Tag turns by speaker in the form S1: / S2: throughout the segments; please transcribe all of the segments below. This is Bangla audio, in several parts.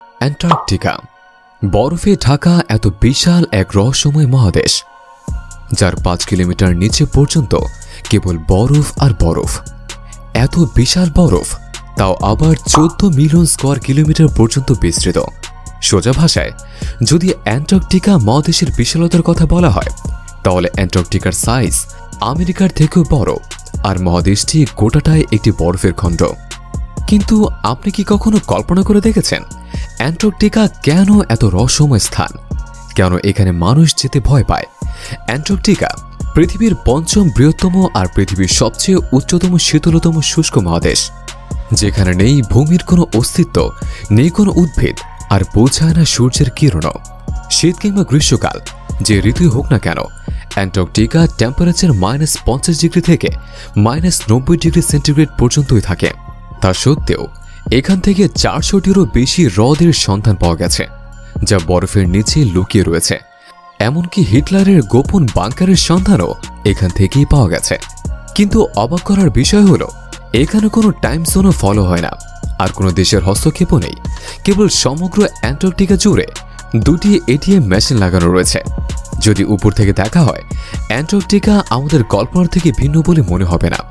S1: অ্যান্টার্কটিকা বরফে ঢাকা এত বিশাল এক রহস্যময় মহাদেশ, যার 5 কিলোমিটার নিচে পর্যন্ত কেবল বরফ আর বরফ। এত বিশাল বরফ, তাও আবার 14 মিলিয়ন স্কয়ার কিলোমিটার পর্যন্ত বিস্তৃত। সোজা ভাষায় যদি অ্যান্টার্কটিকা মহাদেশের বিশালতার কথা বলা হয়, তাহলে অ্যান্টার্কটিকার সাইজ আমেরিকার থেকেও বড়, আর মহাদেশটি গোটাটাই একটি বরফের খণ্ড। কিন্তু আপনি কি কখনো কল্পনা করে দেখেছেন অ্যান্টার্কটিকা কেন এত রহস্যময় স্থান? কেন এখানে মানুষ যেতে ভয় পায়? অ্যান্টার্কটিকা পৃথিবীর 5ম বৃহত্তম আর পৃথিবীর সবচেয়ে উচ্চতম শীতলতম শুষ্ক মহাদেশ, যেখানে নেই ভূমির কোনো অস্তিত্ব, নেই কোনো উদ্ভিদ, আর পৌঁছায় না সূর্যের কিরণও। শীত কিংবা গ্রীষ্মকাল যে ঋতুই হোক না কেন, অ্যান্টার্কটিকা টেম্পারেচার -50 ডিগ্রি থেকে -90 ডিগ্রি সেন্টিগ্রেড পর্যন্তই থাকে। তা সত্ত্বেও এখান থেকে 400টিরও বেশি হ্রদের সন্ধান পাওয়া গেছে, যা বরফের নিচে লুকিয়ে রয়েছে। এমনকি হিটলারের গোপন বাংকারের সন্ধানও এখান থেকেই পাওয়া গেছে। কিন্তু অবাক করার বিষয় হলো, এখানে কোনো টাইম জোনও ফলো হয় না, আর কোনো দেশের হস্তক্ষেপও নেই। কেবল সমগ্র অ্যান্টার্কটিকা জুড়ে 2টি এটিএম মেশিন লাগানো রয়েছে। যদি উপর থেকে দেখা হয়, অ্যান্টার্কটিকা আমাদের কল্পনার থেকে ভিন্ন বলে মনে হবে না,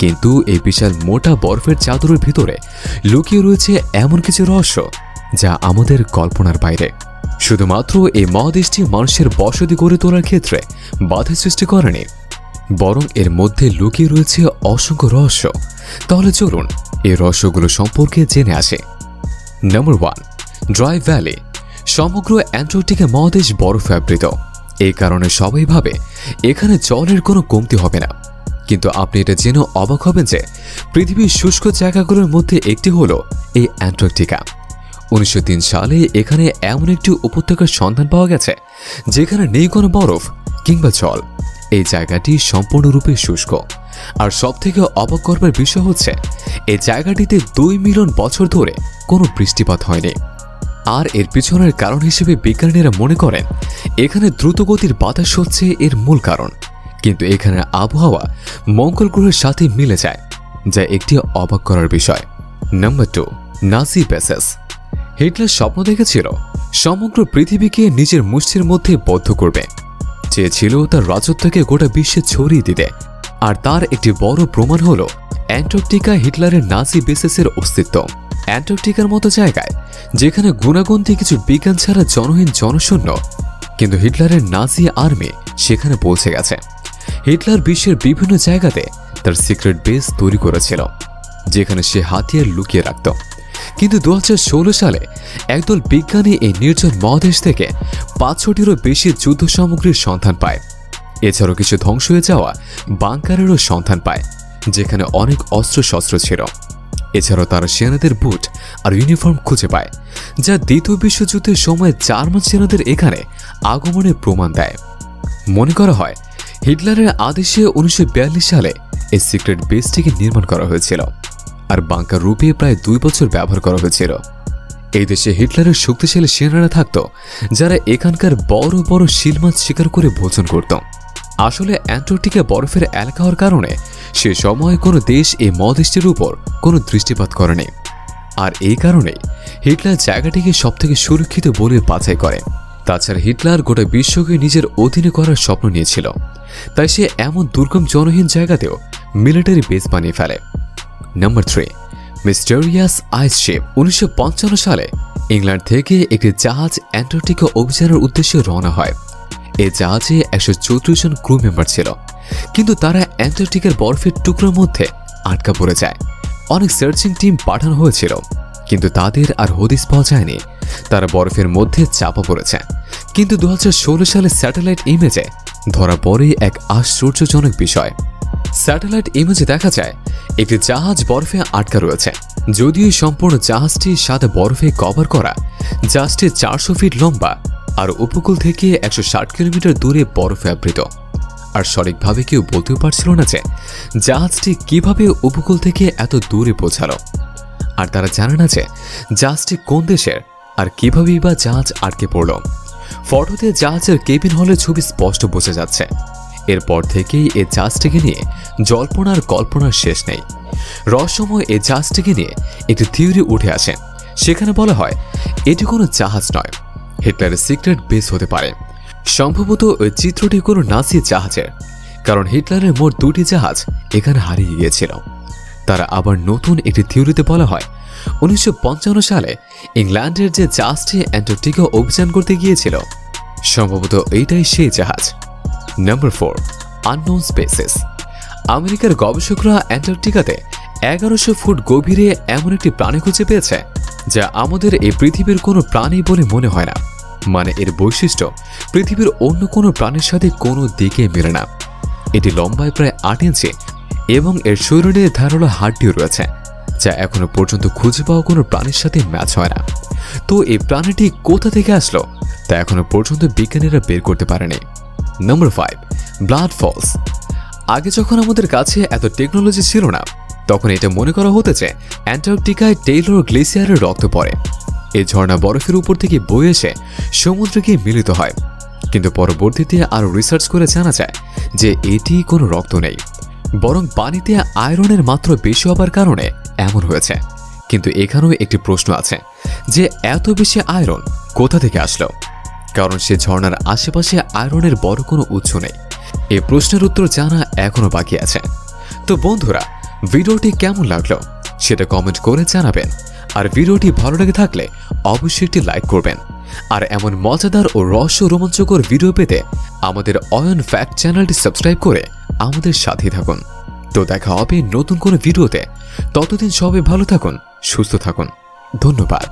S1: কিন্তু এই বিশাল মোটা বরফের চাদরের ভিতরে লুকিয়ে রয়েছে এমন কিছু রহস্য যা আমাদের কল্পনার বাইরে। শুধুমাত্র এই মহাদেশটি মানুষের বসতি গড়ে তোলার ক্ষেত্রে বাধা সৃষ্টি করেনি, বরং এর মধ্যে লুকিয়ে রয়েছে অসংখ্য রহস্য। তাহলে চলুন এই রহস্যগুলো সম্পর্কে জেনে আসে। Number 1, dry valley. সমগ্র অ্যান্টার্কটিকা মহাদেশ বরফে আবৃত। এই কারণে সবাই ভাবে এখানে জলের কোনো কমতি হবে না। কিন্তু আপনি এটা জেনে অবাক হবেন যে পৃথিবীর শুষ্ক জায়গাগুলোর মধ্যে একটি হলো এই অ্যান্টার্কটিকা। 1903 সালে এখানে এমন একটি উপত্যকার সন্ধান পাওয়া গেছে যেখানে নেই কোনো বরফ কিংবা জল। এই জায়গাটি সম্পূর্ণরূপে শুষ্ক, আর সবথেকে অবাক করবার বিষয় হচ্ছে এই জায়গাটিতে 2 মিলিয়ন বছর ধরে কোনো বৃষ্টিপাত হয়নি। আর এর পিছনের কারণ হিসেবে বিজ্ঞানীরা মনে করেন এখানে দ্রুতগতির বাতাস হচ্ছে এর মূল কারণ। কিন্তু এখানের আবহাওয়া মঙ্গল গ্রহের সাথে মিলে যায়, যা একটি অবাক করার বিষয়। Number 2, নাজি bases. হিটলার স্বপ্ন দেখেছিল সমগ্র পৃথিবীকে নিজের মুষ্টির মধ্যে বদ্ধ করবে, চেয়েছিল তার রাজত্বকে গোটা বিশ্বে ছড়িয়ে দিতে। আর তার একটি বড় প্রমাণ হলো অ্যান্টার্কটিকা হিটলারের নাজি বেসেসের অস্তিত্ব। অ্যান্টার্কটিকার মতো জায়গায় যেখানে গুণাগুন্তি কিছু বিজ্ঞান ছাড়া জনহীন জনশূন্য, কিন্তু হিটলারের নাজি আর্মি সেখানে পৌঁছে গেছে। হিটলার বিশ্বের বিভিন্ন জায়গাতে তার সিক্রেট বেস তৈরি করেছিল, যেখানে সে হাতিয়ার লুকিয়ে রাখত। কিন্তু 2016 সালে একদল বিজ্ঞানী এই নির্জন মহাদেশ থেকে 500টিরও বেশি যুদ্ধ সামগ্রীর সন্ধান পায়। এছাড়াও কিছু ধ্বংস হয়ে যাওয়া বাংকারেরও সন্ধান পায়, যেখানে অনেক অস্ত্রশস্ত্র ছিল। এছাড়াও তারা সেনাদের বুট আর ইউনিফর্ম খুঁজে পায়, যা দ্বিতীয় বিশ্বযুদ্ধের সময় জার্মান সেনাদের এখানে আগমনের প্রমাণ দেয়। মনে করা হয় হিটলারের আদেশে 1942 সালে এই সিক্রেট বেসটিকে নির্মাণ করা হয়েছিল, আর বাংকার রূপে প্রায় 2 বছর ব্যবহার করা হয়েছিল। এই দেশে হিটলারের শক্তিশালী সেনারা থাকত, যারা এখানকার বড় বড় শিল মাছ শিকার করে ভোজন করত। আসলে অ্যান্টার্কটিকা বরফের এলাকা হওয়ার কারণে সে সময় কোনো দেশ এই মহাদেশটির উপর কোনো দৃষ্টিপাত করেনি, আর এই কারণেই হিটলার জায়গাটিকে সবথেকে সুরক্ষিত বলে বাছাই করে। তাছাড়া হিটলার গোটা বিশ্বকে নিজের অধীনে করার স্বপ্ন নিয়েছিল, তাই সে এমন দুর্গম জনহীন জায়গাতেও মিলিটারি বেস বানিয়ে ফেলে। নাম্বার 3, মিস্টেরিয়াস আইস শিপ। 1955 সালে ইংল্যান্ড থেকে একটি জাহাজ অ্যান্টার্কটিকা অভিযানের উদ্দেশ্যে রওনা হয়। এই জাহাজে 134 জন ক্রু মেম্বার ছিল, কিন্তু তারা অ্যান্টার্কটিকার বরফের টুকরোর মধ্যে আটকা পড়ে যায়। অনেক সার্চিং টিম পাঠানো হয়েছিল, কিন্তু তাদের আর হদিস পাওয়া যায়নি। তারা বরফের মধ্যে চাপা পড়েছে। কিন্তু 2016 সালে স্যাটেলাইট ইমেজে ধরা পড়ে এক আশ্চর্যজনক বিষয়। স্যাটেলাইট ইমেজে দেখা যায় একটি জাহাজ বরফে আটকা রয়েছে। যদিও সম্পূর্ণ জাহাজটি সাদা বরফে কভার করা, জাহাজটি 400 ফিট লম্বা আর উপকূল থেকে 160 কিলোমিটার দূরে বরফে আবৃত। আর সঠিকভাবে কেউ বলতেও পারছিল না যে জাহাজটি কিভাবে উপকূল থেকে এত দূরে পৌঁছালো। আর তারা জানে না যে জাহাজটি কোন দেশের আর কিভাবেই বা জাহাজ আটকে পড়ল। ফটোতে জাহাজের কেবিন হলের ছবি স্পষ্ট বোঝা যাচ্ছে। এরপর থেকেই এই জাহাজটিকে নিয়ে জল্পনার কল্পনার শেষ নেই। রহস্যময় এই জাহাজটিকে নিয়ে একটি থিওরি উঠে আসে। সেখানে বলা হয় এটি কোনো জাহাজ নয়, হিটলারের সিক্রেট বেস হতে পারে। সম্ভবত ওই চিত্রটি কোনো নাসি জাহাজের, কারণ হিটলারের মোট 2টি জাহাজ এখানে হারিয়ে গিয়েছিল। তারা আবার নতুন একটি থিওরিতে বলা হয় 1955 সালে ইংল্যান্ডের যে জাহাজটি অ্যান্টার্কটিকা অভিযান করতে গিয়েছিল, সম্ভবত এইটাই সেই জাহাজ। Number 4, unknown spaces. আমেরিকার গবেষকরা অ্যান্টার্কটিকাতে 1100 ফুট গভীরে এমন একটি প্রাণী খুঁজে পেয়েছে যা আমাদের এই পৃথিবীর কোনো প্রাণী বলে মনে হয় না। মানে এর বৈশিষ্ট্য পৃথিবীর অন্য কোনো প্রাণীর সাথে কোনো দিকে মেলে না। এটি লম্বায় প্রায় 8 ইঞ্চি এবং এর শরীরে ধারালো হাড্ডিও রয়েছে, যা এখনো পর্যন্ত খুঁজে পাওয়া কোনো প্রাণীর সাথে ম্যাচ হয় না। তো এই প্রাণীটি কোথা থেকে আসলো তা এখনো পর্যন্ত বিজ্ঞানীরা বের করতে পারেনি। Number 5, blood falls. আগে যখন আমাদের কাছে এত টেকনোলজি ছিল না, তখন এটা মনে করা হতো যে অ্যান্টার্কটিকায় টেইলর গ্লেসিয়ারের রক্ত পড়ে। এই ঝর্ণা বরফের উপর থেকে বয়ে এসে সমুদ্রে গিয়ে মিলিত হয়। কিন্তু পরবর্তীতে আরও রিসার্চ করে জানা যায় যে এটি কোনো রক্ত নেই, বরং পানিতে আয়রনের মাত্রা বেশি হবার কারণে এমন হয়েছে। কিন্তু এখানেও একটি প্রশ্ন আছে যে এত বেশি আয়রন কোথা থেকে আসলো, কারণ সে ঝর্ণার আশেপাশে আয়রনের বড় কোনো উৎস নেই। এই প্রশ্নের উত্তর জানা এখনো বাকি আছে। তো বন্ধুরা, ভিডিওটি কেমন লাগলো সেটা কমেন্ট করে জানাবেন। আর ভিডিওটি ভালো লেগে থাকলে অবশ্যই একটি লাইক করবেন। আর এমন মজাদার ও রহস্য রোমাঞ্চকর ভিডিও পেতে আমাদের অয়ন ফ্যাক্ট চ্যানেলটি সাবস্ক্রাইব করে আমাদের সাথেই থাকুন। তো দেখা হবে নতুন কোনো ভিডিওতে। ততদিন সবাই ভালো থাকুন, সুস্থ থাকুন। ধন্যবাদ।